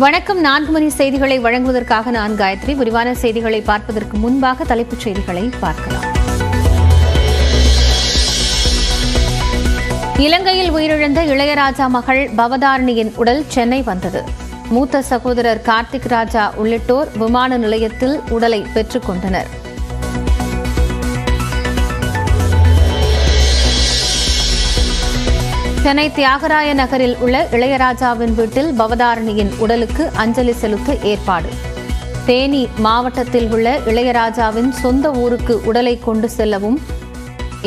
வணக்கம். 4 மணி செய்திகளை வழங்குவதற்காக நான் காயத்ரி. விரிவான செய்திகளை பார்ப்பதற்கு முன்பாக தலைப்புச் செய்திகளை பார்க்கலாம். இலங்கையில் உயிரிழந்த இளையராஜா மகள் பவதாரணியின் உடல் சென்னை வந்தது. மூத்த சகோதரர் கார்த்திக் ராஜா உள்ளிட்டோர் விமான நிலையத்தில் உடலை பெற்றுக் கொண்டனர். சென்னை தியாகராய நகரில் உள்ள இளையராஜாவின் வீட்டில் பவதாரணியின் உடலுக்கு அஞ்சலி செலுத்த ஏற்பாடு. தேனி மாவட்டத்தில் உள்ள இளையராஜாவின் சொந்த ஊருக்கு உடலை கொண்டு செல்லவும்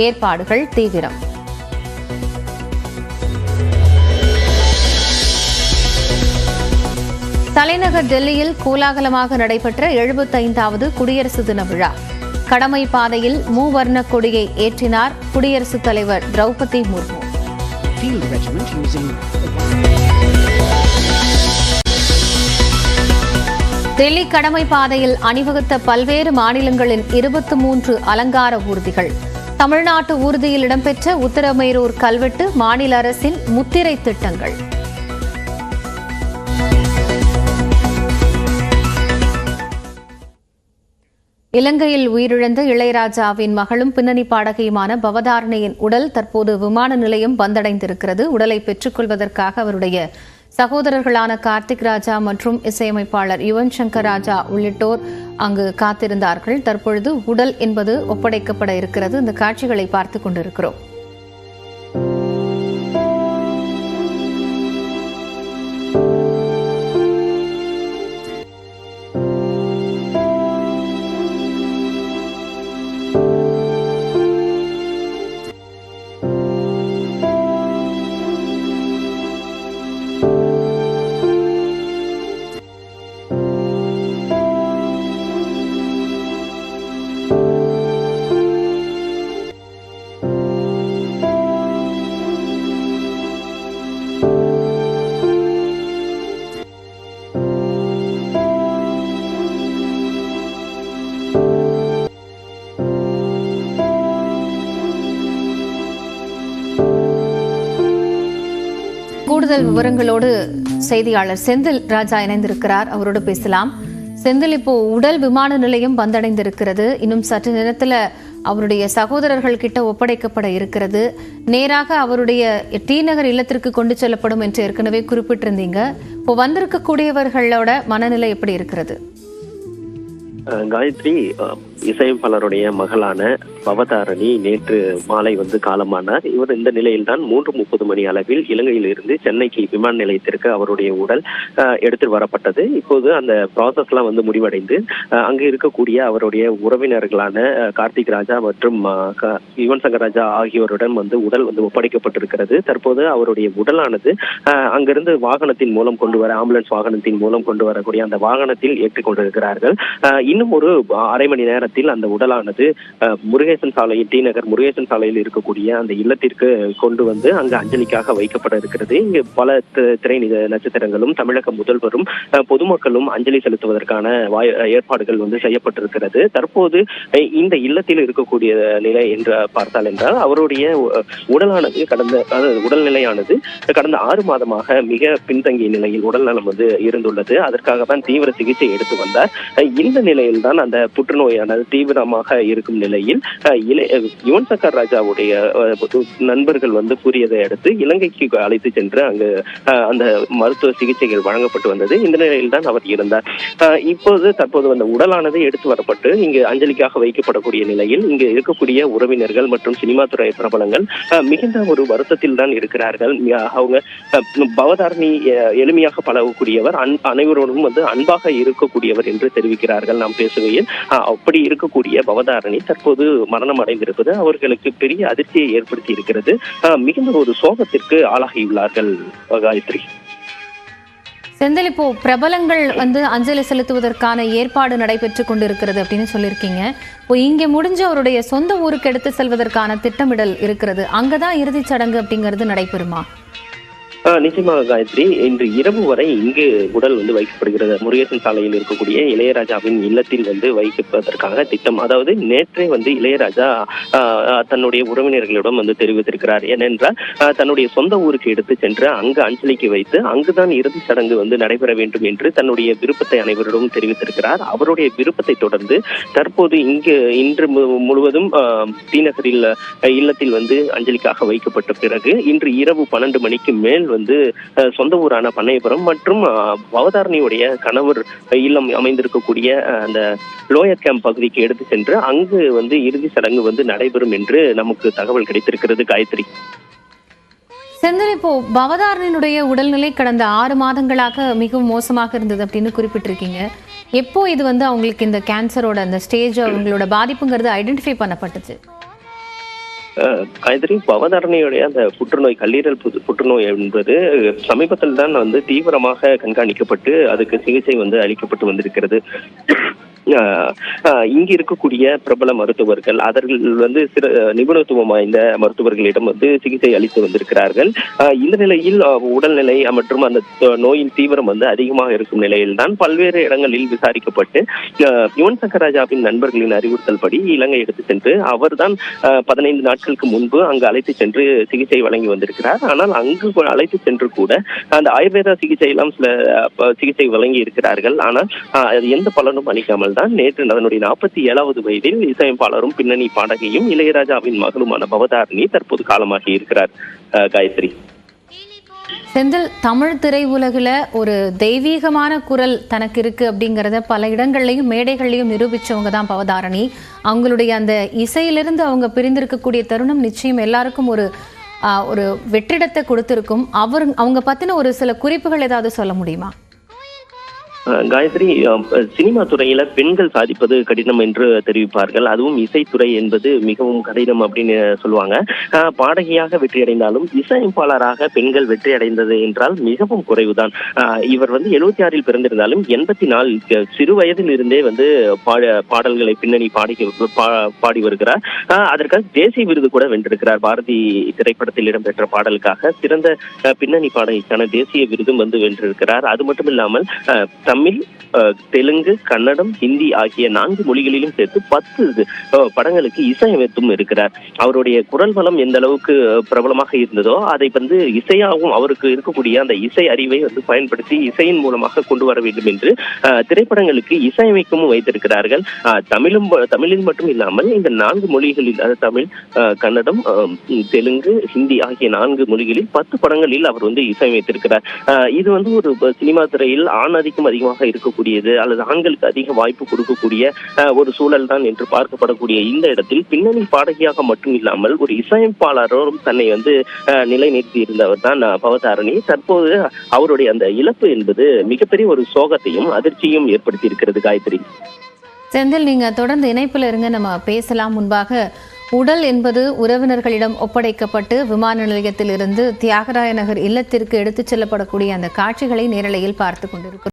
ஏற்பாடுகள் தீவிரம். தலைநகர் டெல்லியில் கோலாகலமாக நடைபெற்ற 75வது குடியரசு தின விழா. கடமை பாதையில் மூவர்ண கொடியை ஏற்றினார் குடியரசுத் தலைவர் திரௌபதி முர்மு. டெல்லி கடமை பாதையில் அணிவகுத்த பல்வேறு மாநிலங்களின் 23 அலங்கார ஊர்திகள். தமிழ்நாட்டு ஊர்தியில் இடம்பெற்ற உத்தரமேரூர் கல்வெட்டு மாநில அரசின் முத்திரை திட்டங்கள். இலங்கையில் உயிரிழந்த இளையராஜாவின் மகளும் பின்னணி பாடகியுமான பவதாரணியின் உடல் தற்போது விமான நிலையம் வந்தடைந்திருக்கிறது. உடலை பெற்றுக் கொள்வதற்காக அவருடைய சகோதரர்களான கார்த்திக் ராஜா மற்றும் இசையமைப்பாளர் யுவன் சங்கர் ராஜா உள்ளிட்டோர் அங்கு காத்திருந்தார்கள். தற்பொழுது உடல் என்பது ஒப்படைக்கப்பட இருக்கிறது. இந்த காட்சிகளை பார்த்துக் கொண்டிருக்கிறோம். கூடுதல் விவரங்களோடு செய்தியாளர் செந்தில் ராஜா இணைந்திருக்கிறார். அவரோடு பேசலாம். செந்தில், இப்போ உடல் விமான நிலையம் வந்தடைந்திருக்கிறது. இன்னும் சற்று நேரத்தில் அவருடைய சகோதரர்கள் கிட்ட ஒப்படைக்கப்பட இருக்கிறது. நேராக அவருடைய டி நகர் இல்லத்திற்கு கொண்டு செல்லப்படும் என்று ஏற்கனவே குறிப்பிட்டிருந்தீங்க. இப்போ வந்திருக்கக்கூடியவர்களோட மனநிலை எப்படி இருக்கிறது? காயத்ரி, இசையமைப்பாளருடைய மகளான பவதாரணி நேற்று மாலை காலமானார். இவர் இந்த நிலையில் தான் 3:30 மணி அளவில் இலங்கையில் இருந்து சென்னைக்கு விமான நிலையத்திற்கு அவருடைய உடல் எடுத்து வரப்பட்டது. இப்போது அந்த ப்ராசஸ் எல்லாம் முடிவடைந்து அங்கு இருக்கக்கூடிய அவருடைய உறவினர்களான கார்த்திக் ராஜா மற்றும் யுவன் சங்கர் ராஜா ஆகியோருடன் உடல் ஒப்படைக்கப்பட்டிருக்கிறது. தற்போது அவருடைய உடலானது அங்கிருந்து வாகனத்தின் மூலம் கொண்டு வர, ஆம்புலன்ஸ் வாகனத்தின் மூலம் கொண்டு வரக்கூடிய அந்த வாகனத்தில் ஏற்றிக் கொண்டிருக்கிறார்கள். இன்னும் ஒரு அரை மணி நேரத்தில் அந்த உடலானது முருகேசன் சாலை, டி நகர் முருகேசன் சாலையில் இருக்கக்கூடிய அந்த இல்லத்திற்கு கொண்டு அங்கு அஞ்சலிக்காக வைக்கப்பட இருக்கிறது. இங்கு பல திரை நட்சத்திரங்களும் தமிழக முதல்வரும் பொதுமக்களும் அஞ்சலி செலுத்துவதற்கான ஏற்பாடுகள் செய்யப்பட்டிருக்கிறது. தற்போது இந்த இல்லத்தில் இருக்கக்கூடிய நிலை என்று பார்த்தால் என்றால் அவருடைய உடலானது உடல்நிலையானது கடந்த 6 மாதமாக மிக பின்தங்கிய நிலையில் உடல் நலம் இருந்துள்ளது. அதற்காக தான் தீவிர சிகிச்சை எடுத்து வந்தார். இந்த நிலையில் தான் அந்த புற்றுநோயானது தீவிரமாக இருக்கும் நிலையில் யுவன் சங்கர் ராஜாவுடைய நண்பர்கள் கூறியதை அடுத்து இலங்கைக்கு அழைத்து சென்று அங்கு அந்த மருத்துவ சிகிச்சைகள் வழங்கப்பட்டு வந்தது. இந்த நிலையில் தான் அவர் இருந்தார். தற்போது அந்த உடலானது எடுத்து வரப்பட்டு இங்கு அஞ்சலிக்காக வைக்கப்படக்கூடிய நிலையில் இங்கு இருக்கக்கூடிய உறவினர்கள் மற்றும் சினிமா துறை பிரபலங்கள் மிகுந்த ஒரு வருத்தத்தில் தான் இருக்கிறார்கள். அவங்க பவதாரணி எளிமையாக பழகக்கூடியவர், அனைவரோடும் அன்பாக இருக்கக்கூடியவர் என்று தெரிவிக்கிறார்கள். நாம் பேசுகையில் அப்படி இருக்கக்கூடிய பவதாரணி தற்போது மரணம் அடைந்திருப்பது அவர்களுக்கு பெரிய அதிர்ச்சியை ஏற்படுத்தி இருக்கிறது. மிகுந்த ஒரு சோகத்திற்கு ஆளாகியுள்ளார்கள். காயத்ரி, செந்தில், இப்போ பிரபலங்கள் அஞ்சலி செலுத்துவதற்கான ஏற்பாடு நடைபெற்றுக் கொண்டிருக்கிறது அப்படின்னு சொல்லியிருக்கீங்க. இப்போ இங்கே முடிஞ்ச அவருடைய சொந்த ஊருக்கு எடுத்து செல்வதற்கான திட்டமிடல் இருக்கிறது. அங்கதான் இறுதிச் சடங்கு அப்படிங்கிறது நடைபெறுமா? நிச்சயமாக காயத்ரி, இன்று இரவு வரை இங்கு உடல் வந்து வைக்கப்படுகிறது. முருகேசன் சாலையில் இருக்கக்கூடிய இளையராஜாவின் இல்லத்தில் வந்து வைப்பதற்காக திட்டம். அதாவது நேற்றே வந்து இளையராஜா தன்னுடைய உறவினர்களிடம் வந்து தெரிவித்திருக்கிறார். ஏனென்றால் தன்னுடைய சொந்த ஊருக்கு எடுத்து சென்று அங்கு அஞ்சலிக்கு வைத்து அங்குதான் இறுதி சடங்கு வந்து நடைபெற வேண்டும் என்று தன்னுடைய விருப்பத்தை அனைவரிடம் தெரிவித்திருக்கிறார். அவருடைய விருப்பத்தை தொடர்ந்து தற்போது இன்று முழுவதும் தீநகரில் இல்லத்தில் வந்து அஞ்சலிக்காக வைக்கப்பட்ட பிறகு இன்று இரவு 12 மணிக்கு மேல் வந்து சொந்த ஊரான பண்ணையபுரம் மற்றும் பவதாரணியுடைய கணவர் இல்லம் அமைந்திருக்கக்கூடிய அந்த லோயர் கேம்ப் பகுதிக்கு எடுத்து சென்று அங்கு வந்து இறுதி சடங்கு வந்து நடைபெறும் என்று நமக்கு தகவல் கிடைத்திருக்கிறது காயத்ரி. செந்தில், இப்போ பவதாரணியினுடைய உடல்நிலை கடந்த 6 மாதங்களாக மிகவும் மோசமாக இருந்தது அப்படின்னு குறிப்பிட்டிருக்கீங்க. எப்போ இது வந்து அவங்களுக்கு இந்த கேன்சரோட அந்த ஸ்டேஜ் அவங்களோட பாதிப்புங்கிறது ஐடென்டிஃபை பண்ணப்பட்டுச்சு? காயத்ரி, பவதாரணியுடைய அந்த புற்றுநோய், கல்லீரல் புற்றுநோய் என்பது சமீபத்தில் தான் வந்து தீவிரமாக கண்காணிக்கப்பட்டு அதுக்கு சிகிச்சை வந்து அளிக்கப்பட்டு வந்திருக்கிறது. இங்கு இருக்கக்கூடிய பிரபல மருத்துவர்கள் அவர்கள் வந்து நிபுணத்துவம் வாய்ந்த மருத்துவர்களிடம் வந்து சிகிச்சை அளித்து வந்திருக்கிறார்கள். இந்த நிலையில் உடல்நிலை மற்றும் அந்த நோயின் தீவிரம் வந்து அதிகமாக இருக்கும் நிலையில் தான் பல்வேறு இடங்களில் விசாரிக்கப்பட்டு யுவன் சங்கர் ராஜாவின் நண்பர்களின் அறிவுறுத்தல் படி இலங்கை எடுத்து சென்று அவர்தான் 15 நாட்களுக்கு முன்பு அங்கு அழைத்து சென்று சிகிச்சை வழங்கி வந்திருக்கிறார். ஆனால் அங்கு அழைத்து சென்று கூட அந்த ஆயுர்வேத சிகிச்சை எல்லாம் சில சிகிச்சை வழங்கி இருக்கிறார்கள். ஆனால் அது எந்த பலனும் அளிக்காமல் தான் நேற்று அதனுடைய 47வது வயதில் இசையமைப்பாளரும் பின்னணி பாடகியும் இளையராஜாவின் மகளுமான பவதாரணி தற்போது காலமாகி இருக்கிறார் காயத்ரி. செந்தில், தமிழ் திரையுலகில் ஒரு தெய்வீகமான குரல் தனக்கு இருக்கு அப்படிங்கிறத பல இடங்கள்லையும் மேடைகள்லையும் நிரூபிச்சவங்க தான் பவதாரணி. அவங்களுடைய அந்த இசையிலிருந்து அவங்க பிரிந்திருக்கக்கூடிய தருணம் நிச்சயம் எல்லாருக்கும் ஒரு வெற்றிடத்தை கொடுத்திருக்கும். அவங்க பத்தின ஒரு சில குறிப்புகள் ஏதாவது சொல்ல முடியுமா? காயத்ரி, சினிமா துறையில பெண்கள் சாதிப்பது கடினம் என்று தெரிவிப்பார்கள். அதுவும் இசைத்துறை என்பது மிகவும் கடினம் அப்படின்னு சொல்லுவாங்க. பாடகியாக வெற்றி அடைந்தாலும் இசையமைப்பாளராக பெண்கள் வெற்றி அடைந்தது என்றால் மிகவும் குறைவுதான். இவர் வந்து 76 பிறந்திருந்தாலும் 84 சிறு வயதில் இருந்தே வந்து பாடல்களை பின்னணி பாடி வருகிறார். அதற்காக தேசிய விருது கூட வென்றிருக்கிறார். பாரதி திரைப்படத்தில் இடம்பெற்ற பாடலுக்காக சிறந்த பின்னணி பாடகிக்கான தேசிய விருதும் வந்து வென்றிருக்கிறார். அது மட்டும் இல்லாமல் தமிழ், தெலுங்கு, கன்னடம், ஹிந்தி ஆகிய 4 மொழிகளிலும் சேர்த்து 10 படங்களுக்கு இசையமைத்தும் இருக்கிறார். அவருடைய குரல் வளம் எந்த அளவுக்கு பிரபலமாக இருந்ததோ அதை வந்து இசையாகவும் அவருக்கு இருக்கக்கூடிய அந்த இசை அறிவை வந்து பயன்படுத்தி இசையின் மூலமாக கொண்டு வர வேண்டும் என்று திரைப்படங்களுக்கு இசையமைக்கவும் வைத்திருக்கிறார்கள். தமிழில் மட்டும் இல்லாமல் இந்த 4 மொழிகளில், அதாவது தமிழ், கன்னடம், தெலுங்கு, ஹிந்தி ஆகிய 4 மொழிகளில் 10 படங்களில் அவர் வந்து இசையமைத்திருக்கிறார். இது வந்து ஒரு சினிமா துறையில் ஆணாதிக்கம் அதிகமாக இருக்கக்கூடியது அல்லது ஆண்களுக்கு அதிக வாய்ப்பு கொடுக்கக்கூடிய ஒரு சூழல் தான் என்று பார்க்கப்படக்கூடிய இந்த இடத்தில் பின்னணி பாடகியாக மட்டும் இல்லாமல் ஒரு இசையமைப்பாளரும் தன்னை வந்து நிலைநிறுத்தி இருந்தவர் தான் பவதாரணி. தற்போது அவருடைய அந்த இழப்பு என்பது மிகப்பெரிய ஒரு சோகத்தையும் அதிர்ச்சியும் ஏற்படுத்தி இருக்கிறது காயத்ரி. செந்தில், நீங்க தொடர்ந்து இணைப்புல இருங்க, நம்ம பேசலாம். முன்பாக உடல் என்பது உறவினர்களிடம் ஒப்படைக்கப்பட்டு விமான நிலையத்தில் இருந்து தியாகராய நகர் இல்லத்திற்கு எடுத்துச் செல்லப்படக்கூடிய அந்த காட்சிகளை நேரலையில் பார்த்து கொண்டிருக்கிறோம்.